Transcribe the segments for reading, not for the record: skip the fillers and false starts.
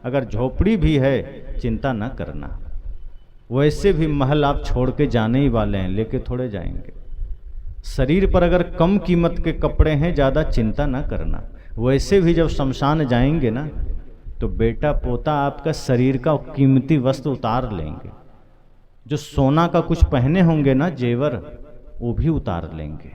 अगर झोपड़ी भी है चिंता न करना, वैसे भी महल आप छोड़ के जाने ही वाले हैं, लेके थोड़े जाएंगे। शरीर पर अगर कम कीमत के कपड़े हैं ज़्यादा चिंता न करना, वैसे भी जब शमशान जाएंगे ना तो बेटा पोता आपका शरीर का कीमती वस्त्र उतार लेंगे। जो सोना का कुछ पहने होंगे ना जेवर, वो भी उतार लेंगे,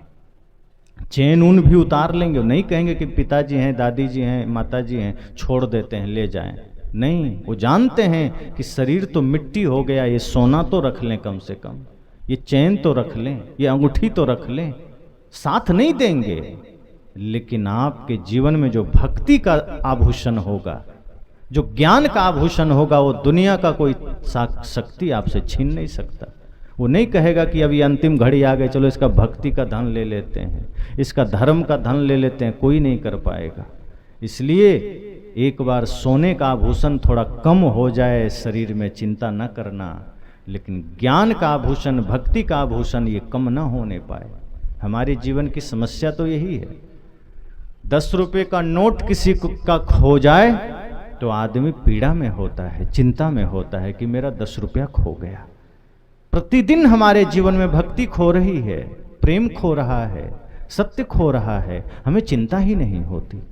चैन ऊन भी उतार लेंगे। वो नहीं कहेंगे कि पिताजी हैं, दादी जी हैं, माता जी हैं, छोड़ देते हैं, ले जाएं। नहीं, वो जानते हैं कि शरीर तो मिट्टी हो गया, ये सोना तो रख लें, कम से कम ये चैन तो रख लें, ये अंगूठी तो रख लें। साथ नहीं देंगे, लेकिन आपके जीवन में जो भक्ति का आभूषण होगा, जो ज्ञान का आभूषण होगा, वो दुनिया का कोई शक्ति आपसे छीन नहीं सकता। वो नहीं कहेगा कि अभी अंतिम घड़ी आ गई, चलो इसका भक्ति का धन ले लेते हैं, इसका धर्म का धन ले लेते हैं, कोई नहीं कर पाएगा। इसलिए एक बार सोने का आभूषण थोड़ा कम हो जाए शरीर में, चिंता न करना, लेकिन ज्ञान का आभूषण, भक्ति का आभूषण ये कम न होने पाए। हमारे जीवन की समस्या तो यही है। 10 रुपये का नोट किसी का खो जाए तो आदमी पीड़ा में होता है, चिंता में होता है कि मेरा 10 रुपया खो गया। प्रतिदिन हमारे जीवन में भक्ति खो रही है, प्रेम खो रहा है, सत्य खो रहा है, हमें चिंता ही नहीं होती।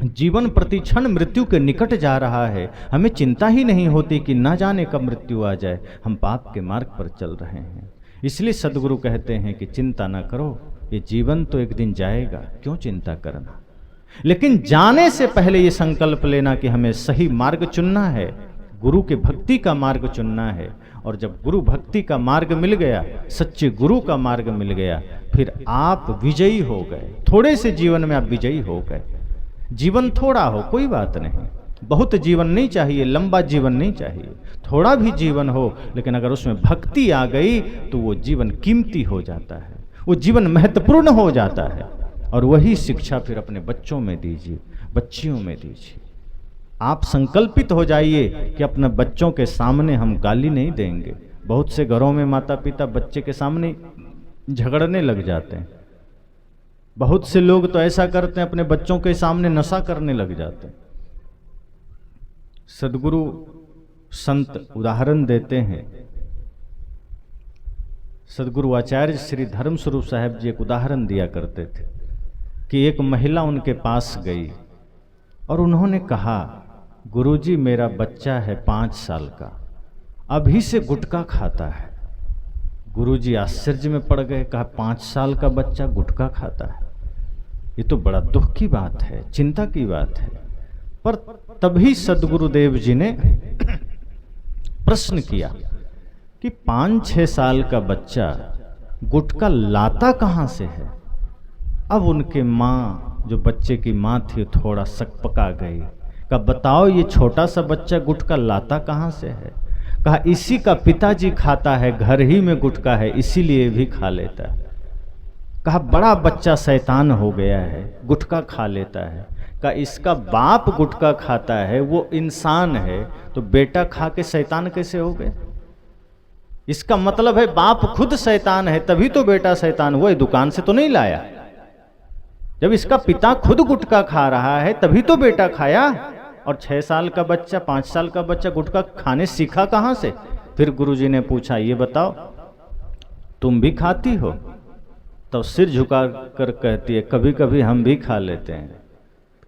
जीवन प्रति क्षण मृत्यु के निकट जा रहा है, हमें चिंता ही नहीं होती कि ना जाने कब मृत्यु आ जाए, हम पाप के मार्ग पर चल रहे हैं। इसलिए सद्गुरु कहते हैं कि चिंता ना करो, ये जीवन तो एक दिन जाएगा, क्यों चिंता करना। लेकिन जाने से पहले ये संकल्प लेना कि हमें सही मार्ग चुनना है, गुरु के भक्ति का मार्ग चुनना है। और जब गुरु भक्ति का मार्ग मिल गया, सच्चे गुरु का मार्ग मिल गया, फिर आप विजयी हो गए। थोड़े से जीवन में आप विजयी हो गए। जीवन थोड़ा हो कोई बात नहीं, बहुत जीवन नहीं चाहिए, लंबा जीवन नहीं चाहिए, थोड़ा भी जीवन हो, लेकिन अगर उसमें भक्ति आ गई तो वो जीवन कीमती हो जाता है, वो जीवन महत्वपूर्ण हो जाता है। और वही शिक्षा फिर अपने बच्चों में दीजिए, बच्चियों में दीजिए। आप संकल्पित हो जाइए कि अपने बच्चों के सामने हम गाली नहीं देंगे। बहुत से घरों में माता पिता बच्चे के सामने झगड़ने लग जाते हैं। बहुत से लोग तो ऐसा करते हैं, अपने बच्चों के सामने नशा करने लग जाते हैं। सद्गुरु संत उदाहरण देते हैं। सद्गुरु आचार्य श्री धर्मस्वरूप साहब जी एक उदाहरण दिया करते थे कि एक महिला उनके पास गई और उन्होंने कहा, गुरुजी मेरा बच्चा है 5 साल का, अभी से गुटखा खाता है। गुरुजी आश्चर्य में पड़ गए, कहा 5 साल का बच्चा गुटखा खाता है, ये तो बड़ा दुख की बात है, चिंता की बात है। पर तभी सद्गुरुदेव जी ने प्रश्न किया कि 5-6 साल का बच्चा गुटखा लाता कहाँ से है। अब उनके माँ, जो बच्चे की माँ थी, थोड़ा सकपका गई। कहा बताओ ये छोटा सा बच्चा गुटखा लाता कहाँ से है। कहा इसी का पिताजी खाता है, घर ही में गुटखा है, इसीलिए भी खा लेता है। कहा बड़ा बच्चा शैतान हो गया है, गुटखा खा लेता है। कहा इसका बाप गुटखा खाता है, वो इंसान है, तो बेटा खा के शैतान कैसे हो गए। इसका मतलब है बाप खुद शैतान है, तभी तो बेटा शैतान हुआ, दुकान से तो नहीं लाया। जब इसका पिता खुद गुटखा खा रहा है तभी तो बेटा खाया। और 6 साल का बच्चा, 5 साल का बच्चा गुटखा खाने सीखा कहाँ से। फिर गुरुजी ने पूछा, ये बताओ तुम भी खाती हो। तो सिर झुका कर कहती है, कभी कभी हम भी खा लेते हैं।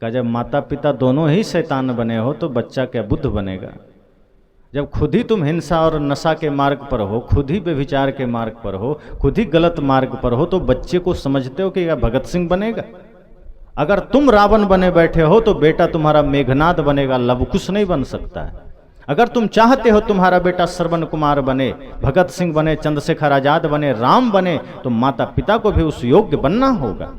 कहा जब माता पिता दोनों ही शैतान बने हो तो बच्चा क्या बुद्ध बनेगा। जब खुद ही तुम हिंसा और नशा के मार्ग पर हो, खुद ही व्यभिचार के मार्ग पर हो, खुद ही गलत मार्ग पर हो, तो बच्चे को समझते हो कि यह भगत सिंह बनेगा। अगर तुम रावण बने बैठे हो तो बेटा तुम्हारा मेघनाद बनेगा, लवकुश नहीं बन सकता है। अगर तुम चाहते हो तुम्हारा बेटा श्रवण कुमार बने, भगत सिंह बने, चंद्रशेखर आजाद बने, राम बने, तो माता पिता को भी उस योग्य बनना होगा।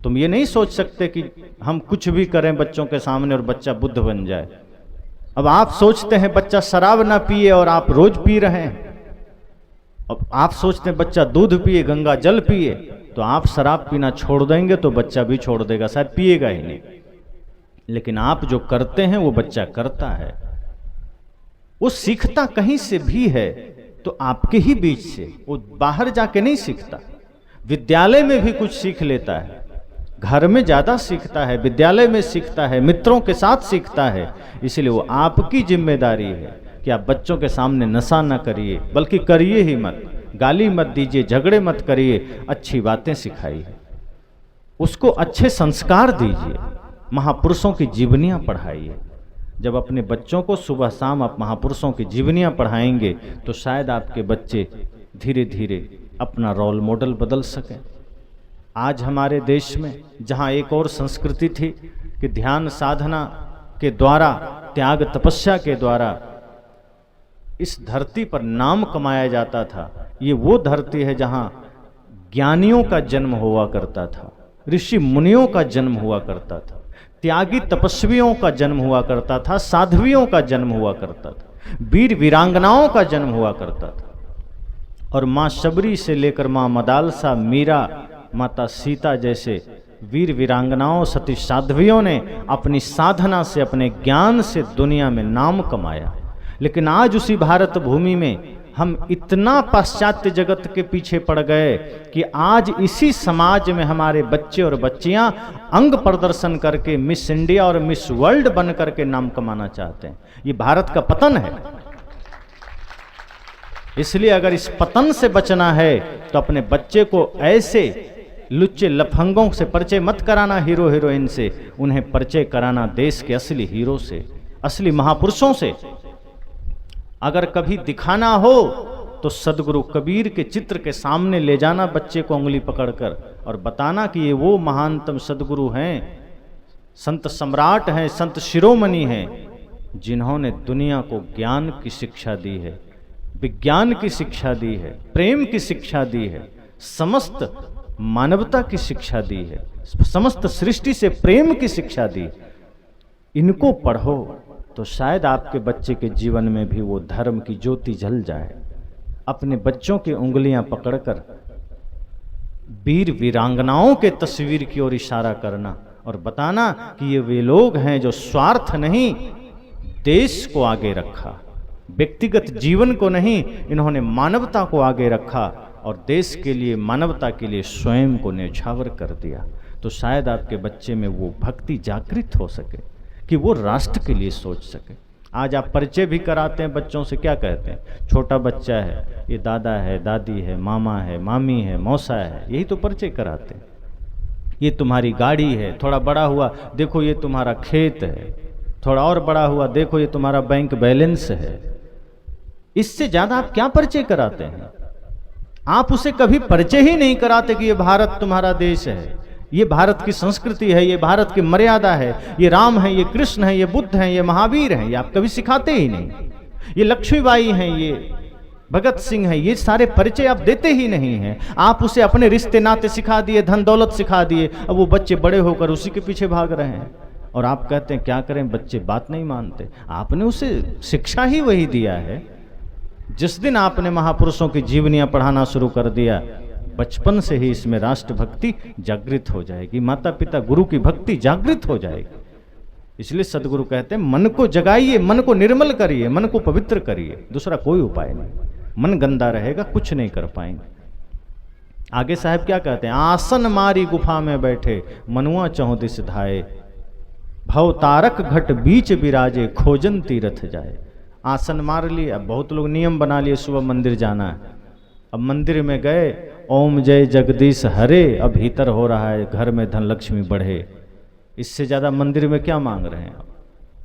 तुम ये नहीं सोच सकते कि हम कुछ भी करें बच्चों के सामने और बच्चा बुद्ध बन जाए। अब आप सोचते हैं बच्चा शराब ना पिए और आप रोज पी रहे हैं। अब आप सोचते हैं बच्चा दूध पिए, गंगा जल पिए, तो आप शराब पीना छोड़ देंगे तो बच्चा भी छोड़ देगा, शायद पिएगा ही नहीं। लेकिन आप जो करते हैं वो बच्चा करता है। वो सीखता कहीं से भी है तो आपके ही बीच से, वो बाहर जाके नहीं सीखता। विद्यालय में भी कुछ सीख लेता है, घर में ज़्यादा सीखता है, विद्यालय में सीखता है, मित्रों के साथ सीखता है। इसलिए वो आपकी जिम्मेदारी है कि आप बच्चों के सामने नशा न करिए, बल्कि करिए ही मत, गाली मत दीजिए, झगड़े मत करिए, अच्छी बातें सिखाइए, उसको अच्छे संस्कार दीजिए, महापुरुषों की जीवनियाँ पढ़ाइए। जब अपने बच्चों को सुबह शाम आप महापुरुषों की जीवनियाँ पढ़ाएंगे तो शायद आपके बच्चे धीरे धीरे अपना रोल मॉडल बदल सकें। आज हमारे देश में जहाँ एक और संस्कृति थी कि ध्यान साधना के द्वारा, त्याग तपस्या के द्वारा इस धरती पर नाम कमाया जाता था, ये वो धरती है जहाँ ज्ञानियों का जन्म हुआ करता था, ऋषि मुनियों का जन्म हुआ करता था, त्यागी तपस्वियों का जन्म हुआ करता था, साध्वियों का जन्म हुआ करता था, वीर वीरांगनाओं का जन्म हुआ करता था। और माँ शबरी से लेकर माँ मदालसा, मीरा, माता सीता जैसे वीर वीरांगनाओं, सती साध्वियों ने अपनी साधना से, अपने ज्ञान से दुनिया में नाम कमाया। लेकिन आज उसी भारत भूमि में हम इतना पाश्चात्य जगत के पीछे पड़ गए कि आज इसी समाज में हमारे बच्चे और बच्चियां अंग प्रदर्शन करके मिस इंडिया और मिस वर्ल्ड बन करके नाम कमाना चाहते हैं। ये भारत का पतन है। इसलिए अगर इस पतन से बचना है तो अपने बच्चे को ऐसे लुच्चे लफंगों से परिचय मत कराना, हीरो हीरोइन से, उन्हें परिचय कराना देश के असली हीरो से, असली महापुरुषों से। अगर कभी दिखाना हो तो सदगुरु कबीर के चित्र के सामने ले जाना बच्चे को उंगली पकड़कर और बताना कि ये वो महानतम सदगुरु हैं, संत सम्राट हैं, संत शिरोमणि हैं, जिन्होंने दुनिया को ज्ञान की शिक्षा दी है, विज्ञान की शिक्षा दी है, प्रेम की शिक्षा दी है, समस्त मानवता की शिक्षा दी है, समस्त सृष्टि से प्रेम की शिक्षा दी। इनको पढ़ो तो शायद आपके बच्चे के जीवन में भी वो धर्म की ज्योति जल जाए। अपने बच्चों की उंगलियां पकड़कर वीर वीरांगनाओं के तस्वीर की ओर इशारा करना और बताना कि ये वे लोग हैं जो स्वार्थ नहीं, देश को आगे रखा, व्यक्तिगत जीवन को नहीं, इन्होंने मानवता को आगे रखा और देश के लिए, मानवता के लिए स्वयं को न्यौछावर कर दिया। तो शायद आपके बच्चे में वो भक्ति जागृत हो सके कि वो राष्ट्र के लिए सोच सके। आज आप परिचय भी कराते हैं बच्चों से, क्या कहते हैं? छोटा बच्चा है, ये दादा है, दादी है, मामा है, मामी है, मौसा है, यही तो परिचय कराते हैं। ये तुम्हारी गाड़ी है, थोड़ा बड़ा हुआ देखो ये तुम्हारा खेत है, थोड़ा और बड़ा हुआ देखो ये तुम्हारा बैंक बैलेंस है। इससे ज़्यादा आप क्या परिचय कराते हैं? आप उसे कभी परिचय ही नहीं कराते कि ये भारत तुम्हारा देश है, ये भारत की संस्कृति है, ये भारत की मर्यादा है, ये राम है, ये कृष्ण है, ये बुद्ध है, ये महावीर हैं, ये आप कभी सिखाते ही नहीं। ये लक्ष्मीबाई हैं, ये भगत सिंह है, ये सारे परिचय आप देते ही नहीं हैं। आप उसे अपने रिश्ते नाते सिखा दिए, धन दौलत सिखा दिए, अब वो बच्चे बड़े होकर उसी के पीछे भाग रहे हैं। और आप कहते हैं क्या करें, बच्चे बात नहीं मानते। आपने उसे शिक्षा ही वही दिया है। जिस दिन आपने महापुरुषों की जीवनियाँ पढ़ाना शुरू कर दिया, बचपन से ही इसमें राष्ट्र भक्ति जागृत हो जाएगी, माता पिता गुरु की भक्ति जागृत हो जाएगी। इसलिए सदगुरु कहते हैं मन को जगाइए, मन को निर्मल करिए, मन को पवित्र करिए, दूसरा कोई उपाय नहीं। मन गंदा रहेगा कुछ नहीं कर पाएंगे। आगे साहब क्या कहते हैं? आसन मारी गुफा में बैठे, मनुआ चौदिस धाये, भव तारक घट बीच विराजे, खोजन तीरथ जाए। आसन मार लिए, अब बहुत लोग नियम बना लिए सुबह मंदिर जाना है। अब मंदिर में गए, ओम जय जगदीश हरे, अब भीतर हो रहा है घर में धन लक्ष्मी बढ़े। इससे ज़्यादा मंदिर में क्या मांग रहे हैं?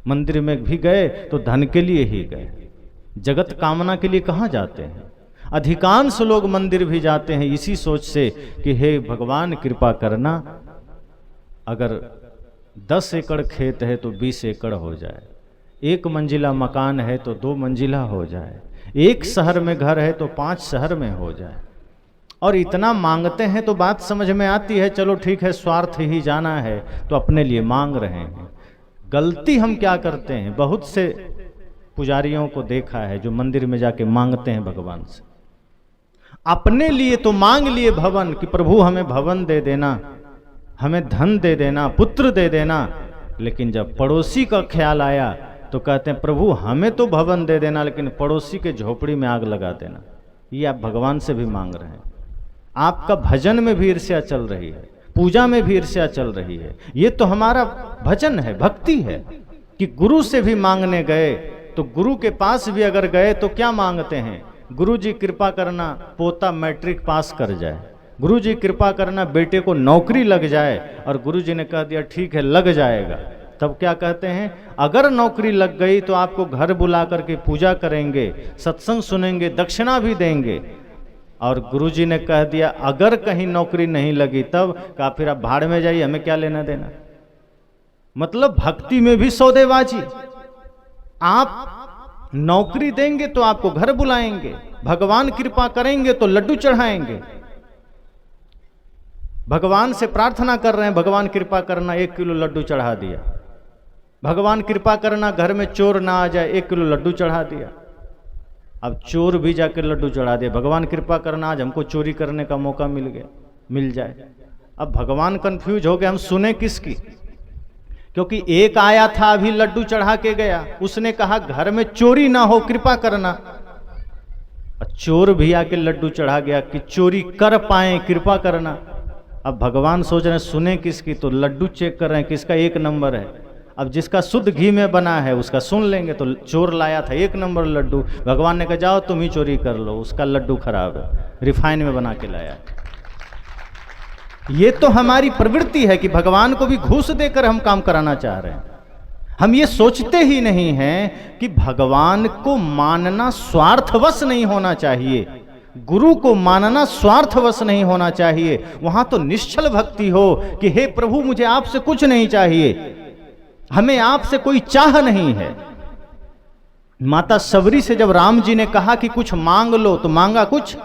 मंदिर में भी गए तो धन के लिए ही गए, जगत कामना के लिए कहाँ जाते हैं? अधिकांश लोग मंदिर भी जाते हैं इसी सोच से कि हे भगवान कृपा करना, अगर 10 एकड़ खेत है तो 20 एकड़ हो जाए, 1 मंजिला मकान है तो 2 मंजिला हो जाए, 1 शहर में घर है तो 5 शहर में हो जाए। और इतना मांगते हैं तो बात समझ में आती है, चलो ठीक है स्वार्थ ही जाना है तो अपने लिए मांग रहे हैं। गलती हम क्या करते हैं? बहुत से पुजारियों को देखा है जो मंदिर में जाके मांगते हैं भगवान से, अपने लिए तो मांग लिए भवन कि प्रभु हमें भवन दे देना, हमें धन दे देना, पुत्र दे देना, लेकिन जब पड़ोसी का ख्याल आया तो कहते हैं प्रभु हमें तो भवन दे देना लेकिन पड़ोसी के झोपड़ी में आग लगा देना। ये आप भगवान से भी मांग रहे हैं। आपका भजन में भी ईर्ष्या चल रही है, पूजा में भी ईर्ष्या चल रही है। ये तो हमारा भजन है, भक्ति है कि गुरु से भी मांगने गए तो गुरु के पास भी अगर गए तो क्या मांगते हैं, गुरु जी कृपा करना पोता मैट्रिक पास कर जाए, गुरु जी कृपा करना बेटे को नौकरी लग जाए, और गुरु जी ने कह दिया ठीक है लग जाएगा। तब क्या कहते हैं, अगर नौकरी लग गई तो आपको घर बुला करके पूजा करेंगे, सत्संग सुनेंगे, दक्षिणा भी देंगे। और गुरुजी ने कह दिया अगर कहीं नौकरी नहीं लगी तब कहा फिर आप भाड़ में जाइए, हमें क्या लेना देना। मतलब भक्ति में भी सौदेबाजी। आप नौकरी देंगे तो आपको घर बुलाएंगे, भगवान कृपा करेंगे तो लड्डू चढ़ाएंगे। भगवान से प्रार्थना कर रहे हैं, भगवान कृपा करना 1 किलो लड्डू चढ़ा दिया। भगवान कृपा करना घर में चोर ना आ जाए, 1 किलो लड्डू चढ़ा दिया। अब चोर भी जाकर लड्डू चढ़ा दिया, भगवान कृपा करना आज हमको चोरी करने का मौका मिल जाए। अब भगवान कंफ्यूज हो गए, हम सुने किसकी, क्योंकि एक आया था अभी लड्डू चढ़ा के गया, उसने कहा घर में चोरी ना हो कृपा करना। चोर भी आके लड्डू चढ़ा गया कि चोरी कर पाए कृपा करना। अब भगवान सोच रहे हैं सुने किसकी, तो लड्डू चेक कर रहे हैं किसका 1 नंबर है। अब जिसका शुद्ध घी में बना है उसका सुन लेंगे, तो चोर लाया था 1 नंबर लड्डू, भगवान ने कहा जाओ तुम ही चोरी कर लो, उसका लड्डू खराब है, रिफाइन में बना के लाया। ये तो हमारी प्रवृत्ति है कि भगवान को भी घूस देकर हम काम कराना चाह रहे हैं। हम ये सोचते ही नहीं हैं कि भगवान को मानना स्वार्थवश नहीं होना चाहिए, गुरु को मानना स्वार्थवश नहीं होना चाहिए। वहां तो निश्चल भक्ति हो कि हे प्रभु मुझे आपसे कुछ नहीं चाहिए, हमें आपसे कोई चाह नहीं है। माता सबरी से जब राम जी ने कहा कि कुछ मांग लो तो मांगा कुछ,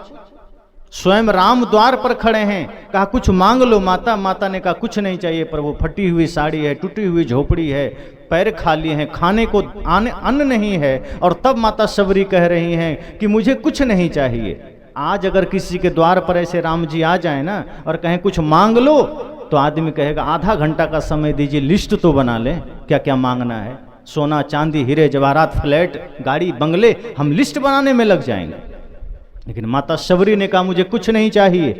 स्वयं राम द्वार पर खड़े हैं, कहा कुछ मांग लो माता। माता ने कहा कुछ नहीं चाहिए प्रभु, फटी हुई साड़ी है, टूटी हुई झोपड़ी है, पैर खाली हैं, खाने को अन्न नहीं है। और तब माता सबरी कह रही हैं कि मुझे कुछ नहीं चाहिए। आज अगर किसी के द्वार पर ऐसे राम जी आ जाए ना और कहें कुछ मांग लो, तो आदमी कहेगा आधा घंटा का समय दीजिए, लिस्ट तो बना लें क्या क्या मांगना है, सोना चांदी हीरे जवाहरात फ्लैट गाड़ी बंगले, हम लिस्ट बनाने में लग जाएंगे। लेकिन माता सबरी ने कहा मुझे कुछ नहीं चाहिए,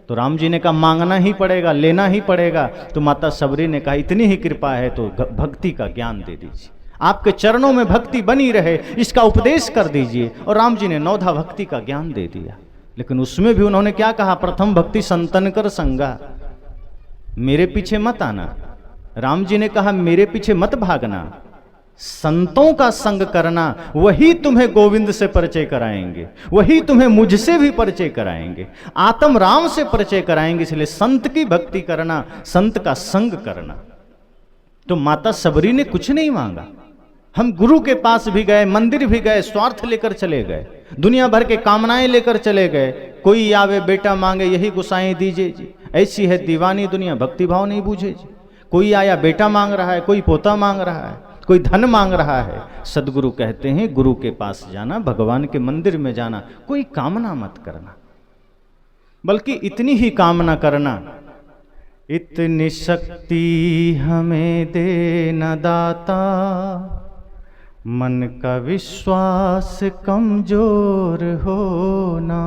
तो राम जी ने कहा मांगना ही पड़ेगा, लेना ही पड़ेगा। तो माता सबरी ने कहा इतनी ही कृपा है तो भक्ति का ज्ञान दे दीजिए, आपके चरणों में भक्ति बनी रहे इसका उपदेश कर दीजिए। और राम जी ने 9धा भक्ति का ज्ञान दे दिया। लेकिन उसमें भी उन्होंने क्या कहा, प्रथम भक्ति संतन कर संगा, मेरे पीछे मत आना। राम जी ने कहा मेरे पीछे मत भागना, संतों का संग करना, वही तुम्हें गोविंद से परिचय कराएंगे, वही तुम्हें मुझसे भी परिचय कराएंगे, आत्म राम से परिचय कराएंगे। इसलिए संत की भक्ति करना, संत का संग करना। तो माता सबरी ने कुछ नहीं मांगा। हम गुरु के पास भी गए, मंदिर भी गए, स्वार्थ लेकर चले गए, दुनिया भर के कामनाएं लेकर चले गए। कोई आवे बेटा मांगे यही गुसाई दीजिए जी, ऐसी है दीवानी दुनिया भक्ति भाव नहीं बूझे जी। कोई आया बेटा मांग रहा है, कोई पोता मांग रहा है, कोई धन मांग रहा है। सदगुरु कहते हैं गुरु के पास जाना, भगवान के मंदिर में जाना, कोई कामना मत करना, बल्कि इतनी ही कामना करना, इतनी शक्ति हमें देना दाता, मन का विश्वास कमजोर होना।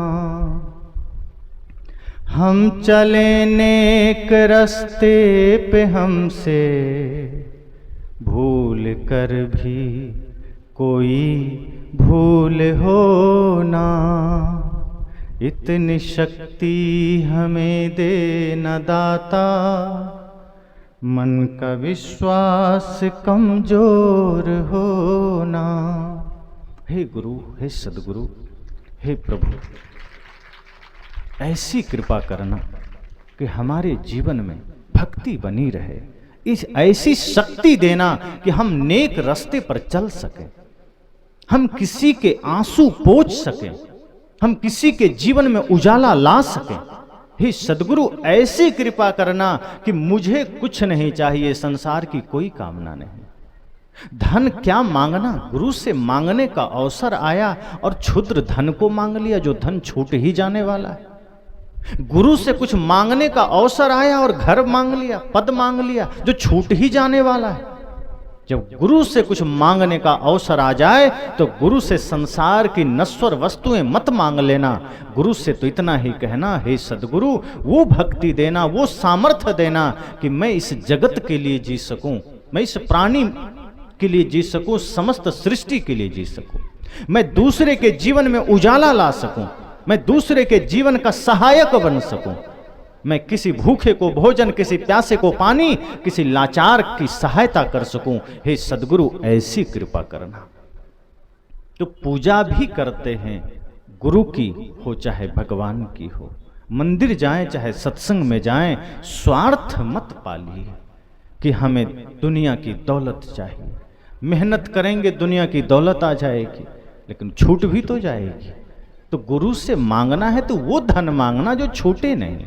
हम चले नेक रास्ते पे हमसे भूल कर भी कोई भूल होना। इतनी शक्ति हमें देना दाता, मन का विश्वास कमजोर होना। हे गुरु, हे सदगुरु, हे प्रभु, ऐसी कृपा करना कि हमारे जीवन में भक्ति बनी रहे, इस ऐसी शक्ति देना कि हम नेक रास्ते पर चल सकें, हम किसी के आंसू पोंछ सकें, हम किसी के जीवन में उजाला ला सकें। हे सदगुरु, ऐसी कृपा करना कि मुझे कुछ नहीं चाहिए, संसार की कोई कामना नहीं। धन क्या मांगना, गुरु से मांगने का अवसर आया और क्षुद्र धन को मांग लिया जो धन छूट ही जाने वाला है। गुरु से कुछ मांगने का अवसर आया और घर मांग लिया, पद मांग लिया जो छूट ही जाने वाला है। जब गुरु से कुछ मांगने का अवसर आ जाए तो गुरु से संसार की नश्वर वस्तुएं मत मांग लेना। गुरु से तो इतना ही कहना, हे सदगुरु वो भक्ति देना, वो सामर्थ्य देना कि मैं इस जगत के लिए जी सकूं, मैं इस प्राणी के लिए जी सकूं, समस्त सृष्टि के लिए जी सकूं, मैं दूसरे के जीवन में उजाला ला सकूं, मैं दूसरे के जीवन का सहायक बन सकूं, मैं किसी भूखे को भोजन, किसी प्यासे को पानी, किसी लाचार की सहायता कर सकूं। हे सदगुरु ऐसी कृपा करना। तो पूजा भी करते हैं गुरु की हो चाहे भगवान की हो, मंदिर जाएं चाहे सत्संग में जाएं, स्वार्थ मत पालिए कि हमें दुनिया की दौलत चाहिए। मेहनत करेंगे दुनिया की दौलत आ जाएगी, लेकिन छूट भी तो जाएगी। तो गुरु से मांगना है तो वो धन मांगना जो छूटे नहीं।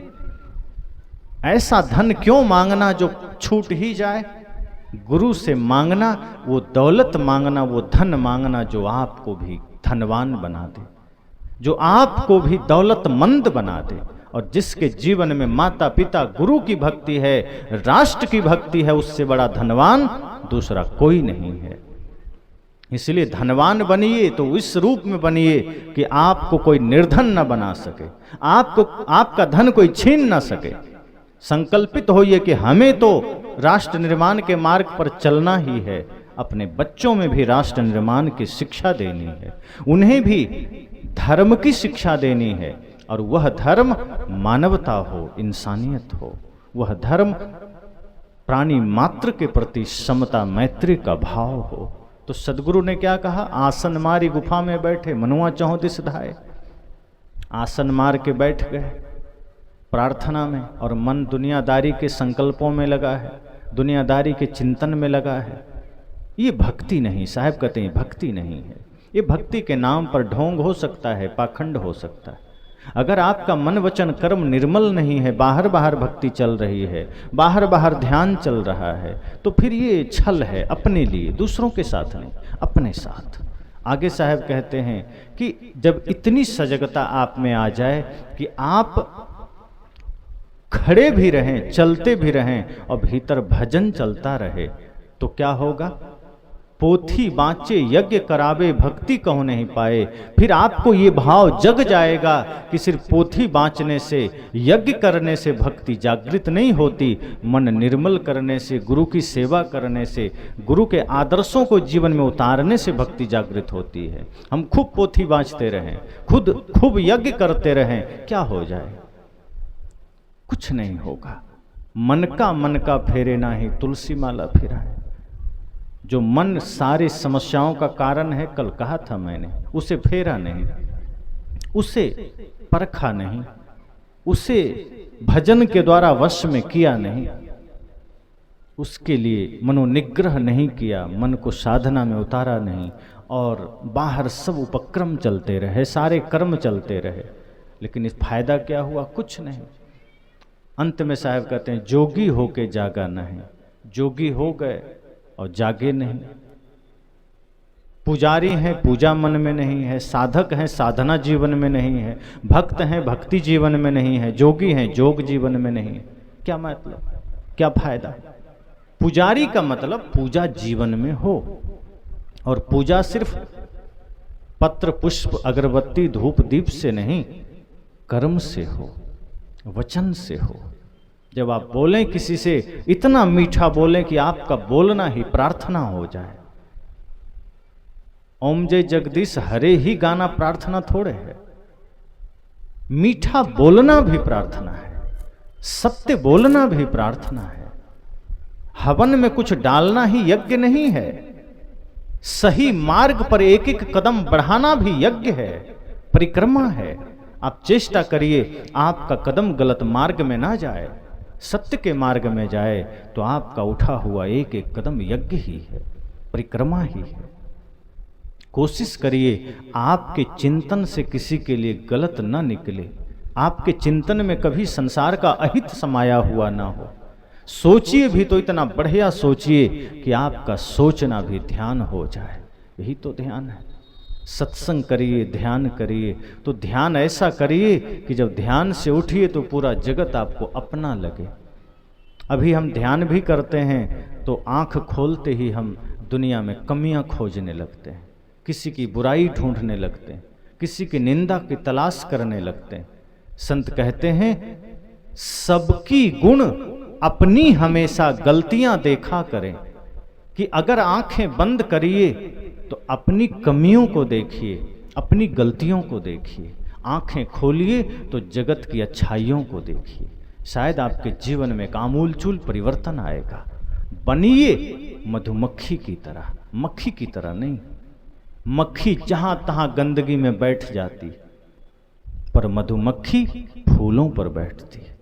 ऐसा धन क्यों मांगना जो छूट ही जाए। गुरु से मांगना, वो दौलत मांगना, वो धन मांगना जो आपको भी धनवान बना दे, जो आपको भी दौलतमंद बना दे। और जिसके जीवन में माता पिता गुरु की भक्ति है, राष्ट्र की भक्ति है, उससे बड़ा धनवान दूसरा कोई नहीं है। इसलिए धनवान बनिए तो इस रूप में बनिए कि आपको कोई निर्धन न बना सके, आपका धन कोई छीन न सके। संकल्पित होइए कि हमें तो राष्ट्र निर्माण के मार्ग पर चलना ही है, अपने बच्चों में भी राष्ट्र निर्माण की शिक्षा देनी है, उन्हें भी धर्म की शिक्षा देनी है। और वह धर्म मानवता हो, इंसानियत हो, वह धर्म प्राणी मात्र के प्रति समता मैत्री का भाव हो। तो सदगुरु ने क्या कहा, आसन मारी गुफा में बैठे मनुआ चहुँ दिस धाए। आसन मार के बैठ गए प्रार्थना में, और मन दुनियादारी के संकल्पों में लगा है, दुनियादारी के चिंतन में लगा है। ये भक्ति नहीं, साहब कहते हैं भक्ति नहीं है। ये भक्ति के नाम पर ढोंग हो सकता है, पाखंड हो सकता है। अगर आपका मन वचन कर्म निर्मल नहीं है, बाहर बाहर भक्ति चल रही है, बाहर बाहर ध्यान चल रहा है, तो फिर ये छल है अपने लिए, दूसरों के साथ नहीं, अपने साथ। आगे साहब कहते हैं कि जब इतनी सजगता आप में आ जाए कि आप खड़े भी रहें, चलते भी रहें और भीतर भजन चलता रहे, तो क्या होगा। पोथी बाँचे यज्ञ करावे भक्ति कहो नहीं पाए। फिर आपको ये भाव जग जाएगा कि सिर्फ पोथी बाँचने से, यज्ञ करने से भक्ति जागृत नहीं होती। मन निर्मल करने से, गुरु की सेवा करने से, गुरु के आदर्शों को जीवन में उतारने से भक्ति जागृत होती है। हम खूब पोथी बाँचते रहें, खूब यज्ञ करते रहें, क्या हो जाए, कुछ नहीं होगा। मन का फेरे ना ही तुलसी माला फिराए। जो मन सारी समस्याओं का कारण है, कल कहा था मैंने, उसे फेरा नहीं, उसे परखा नहीं, उसे भजन के द्वारा वश में किया नहीं, उसके लिए मनोनिग्रह नहीं किया, मन को साधना में उतारा नहीं, और बाहर सब उपक्रम चलते रहे, सारे कर्म चलते रहे, लेकिन इस फायदा क्या हुआ, कुछ नहीं। अंत में साहब कहते हैं जोगी होके जागा नहीं। जोगी हो गए और जागे नहीं। पुजारी हैं, पूजा मन में नहीं है, साधक हैं, साधना जीवन में नहीं है, भक्त हैं, भक्ति जीवन में नहीं है, जोगी हैं, जोग जीवन में नहीं है। क्या मतलब, क्या फायदा। पुजारी का मतलब पूजा जीवन में हो, और पूजा सिर्फ पत्र पुष्प अगरबत्ती धूप दीप से नहीं, कर्म से हो, वचन से हो। जब आप बोलें किसी से, इतना मीठा बोलें कि आपका बोलना ही प्रार्थना हो जाए। ओम जय जगदीश हरे ही गाना प्रार्थना थोड़े है, मीठा बोलना भी प्रार्थना है, सत्य बोलना भी प्रार्थना है। हवन में कुछ डालना ही यज्ञ नहीं है, सही मार्ग पर एक एक कदम बढ़ाना भी यज्ञ है, परिक्रमा है। आप चेष्टा करिए आपका कदम गलत मार्ग में ना जाए, सत्य के मार्ग में जाए, तो आपका उठा हुआ एक एक कदम यज्ञ ही है, परिक्रमा ही है। कोशिश करिए आपके चिंतन से किसी के लिए गलत न निकले, आपके चिंतन में कभी संसार का अहित समाया हुआ ना हो। सोचिए भी तो इतना बढ़िया सोचिए कि आपका सोचना भी ध्यान हो जाए, यही तो ध्यान है। सत्संग करिए, ध्यान करिए, तो ध्यान ऐसा करिए कि जब ध्यान से उठिए तो पूरा जगत आपको अपना लगे। अभी हम ध्यान भी करते हैं तो आंख खोलते ही हम दुनिया में कमियां खोजने लगते हैं, किसी की बुराई ढूंढने लगते हैं, किसी की निंदा की तलाश करने लगते हैं। संत कहते हैं सबकी गुण अपनी हमेशा गलतियां देखा करें, कि अगर आंखें बंद करिए तो अपनी कमियों को देखिए, अपनी गलतियों को देखिए, आंखें खोलिए तो जगत की अच्छाइयों को देखिए। शायद आपके जीवन में एक आमूलचूल परिवर्तन आएगा। बनिए मधुमक्खी की तरह, मक्खी की तरह नहीं। मक्खी जहां तहां गंदगी में बैठ जाती, पर मधुमक्खी फूलों पर बैठती है।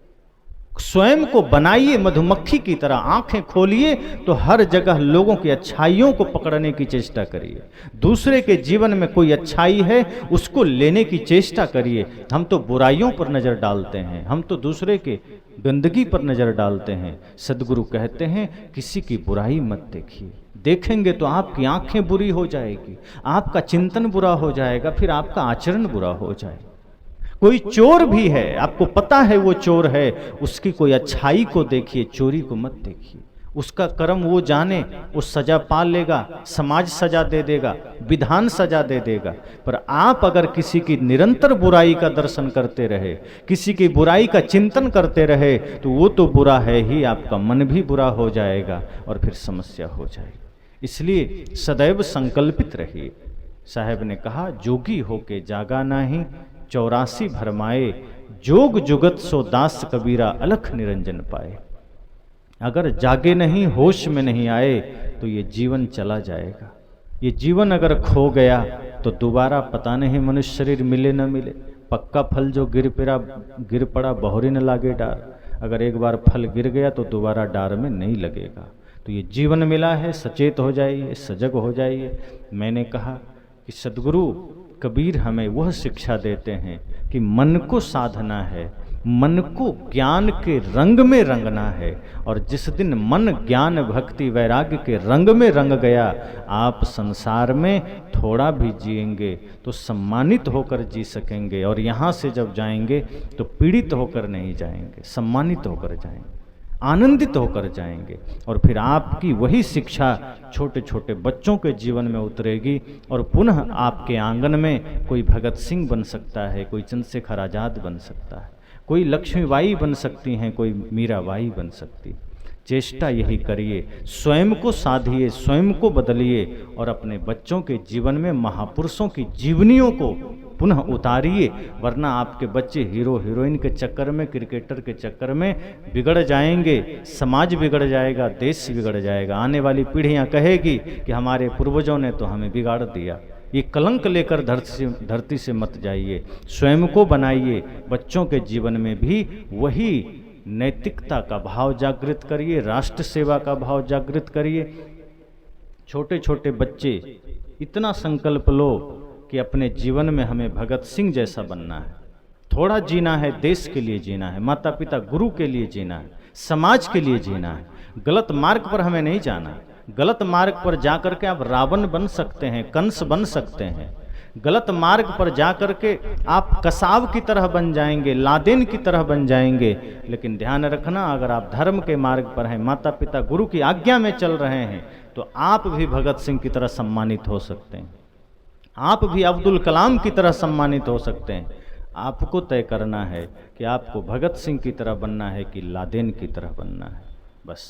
स्वयं को बनाइए मधुमक्खी की तरह, आंखें खोलिए तो हर जगह लोगों की अच्छाइयों को पकड़ने की चेष्टा करिए। दूसरे के जीवन में कोई अच्छाई है उसको लेने की चेष्टा करिए। हम तो बुराइयों पर नजर डालते हैं, हम तो दूसरे के गंदगी पर नजर डालते हैं। सदगुरु कहते हैं किसी की बुराई मत देखिए, देखेंगे तो आपकी आंखें बुरी हो जाएगी, आपका चिंतन बुरा हो जाएगा, फिर आपका आचरण बुरा हो जाएगा। कोई चोर भी है, आपको पता है वो चोर है, उसकी कोई अच्छाई को देखिए, चोरी को मत देखिए। उसका कर्म वो जाने, वो सजा पा लेगा, समाज सजा दे देगा, विधान सजा दे देगा। पर आप अगर किसी की निरंतर बुराई का दर्शन करते रहे, किसी की बुराई का चिंतन करते रहे, तो वो तो बुरा है ही, आपका मन भी बुरा हो जाएगा और फिर समस्या हो जाएगी। इसलिए सदैव संकल्पित रहिए। साहब ने कहा जोगी होके जागा नाही, 84 भरमाए, जोग जुगत सो दास कबीरा, अलख निरंजन पाए। अगर जागे नहीं, होश में नहीं आए तो ये जीवन चला जाएगा। ये जीवन अगर खो गया तो दोबारा पता नहीं मनुष्य शरीर मिले न मिले। पक्का फल जो गिर पड़ा बहुरी न लागे डार। अगर एक बार फल गिर गया तो दोबारा डार में नहीं लगेगा। तो ये जीवन मिला है, सचेत हो जाइए, सजग हो जाइए। मैंने कहा कि सदगुरु कबीर हमें वह शिक्षा देते हैं कि मन को साधना है, मन को ज्ञान के रंग में रंगना है। और जिस दिन मन ज्ञान भक्ति वैराग्य के रंग में रंग गया, आप संसार में थोड़ा भी जिएंगे तो सम्मानित होकर जी सकेंगे। और यहाँ से जब जाएंगे तो पीड़ित होकर नहीं जाएंगे, सम्मानित होकर जाएंगे, आनंदित होकर जाएंगे। और फिर आपकी वही शिक्षा छोटे छोटे बच्चों के जीवन में उतरेगी और पुनः आपके आंगन में कोई भगत सिंह बन सकता है, कोई चंद्रशेखर आजाद बन सकता है, कोई लक्ष्मीबाई बन सकती हैं, कोई मीराबाई बन सकती। चेष्टा यही करिए, स्वयं को साधिए, स्वयं को बदलिए और अपने बच्चों के जीवन में महापुरुषों की जीवनियों को पुनः उतारिए। वरना आपके बच्चे हीरो हीरोइन के चक्कर में, क्रिकेटर के चक्कर में बिगड़ जाएंगे, समाज बिगड़ जाएगा, देश बिगड़ जाएगा। आने वाली पीढ़ियां कहेगी कि हमारे पूर्वजों ने तो हमें बिगाड़ दिया। ये कलंक लेकर धरती से मत जाइए, स्वयं को बनाइए। बच्चों के जीवन में भी वही नैतिकता का भाव जागृत करिए, राष्ट्र सेवा का भाव जागृत करिए। छोटे छोटे बच्चे इतना संकल्प लो कि अपने जीवन में हमें भगत सिंह जैसा बनना है, थोड़ा जीना है, देश के लिए जीना है, माता पिता गुरु के लिए जीना है, समाज के लिए जीना है। गलत मार्ग पर हमें नहीं जाना। गलत मार्ग पर जाकर के आप रावण बन सकते हैं, कंस बन सकते हैं। गलत मार्ग पर जाकर के आप कसाब की तरह बन जाएंगे, लादेन की तरह बन जाएंगे। लेकिन ध्यान रखना, अगर आप धर्म के मार्ग पर हैं, माता पिता गुरु की आज्ञा में चल रहे हैं, तो आप भी भगत सिंह की तरह सम्मानित हो सकते हैं, आप भी अब्दुल कलाम की तरह सम्मानित हो सकते हैं। आपको तय करना है कि आपको भगत सिंह की तरह बनना है कि लादेन की तरह बनना है। बस।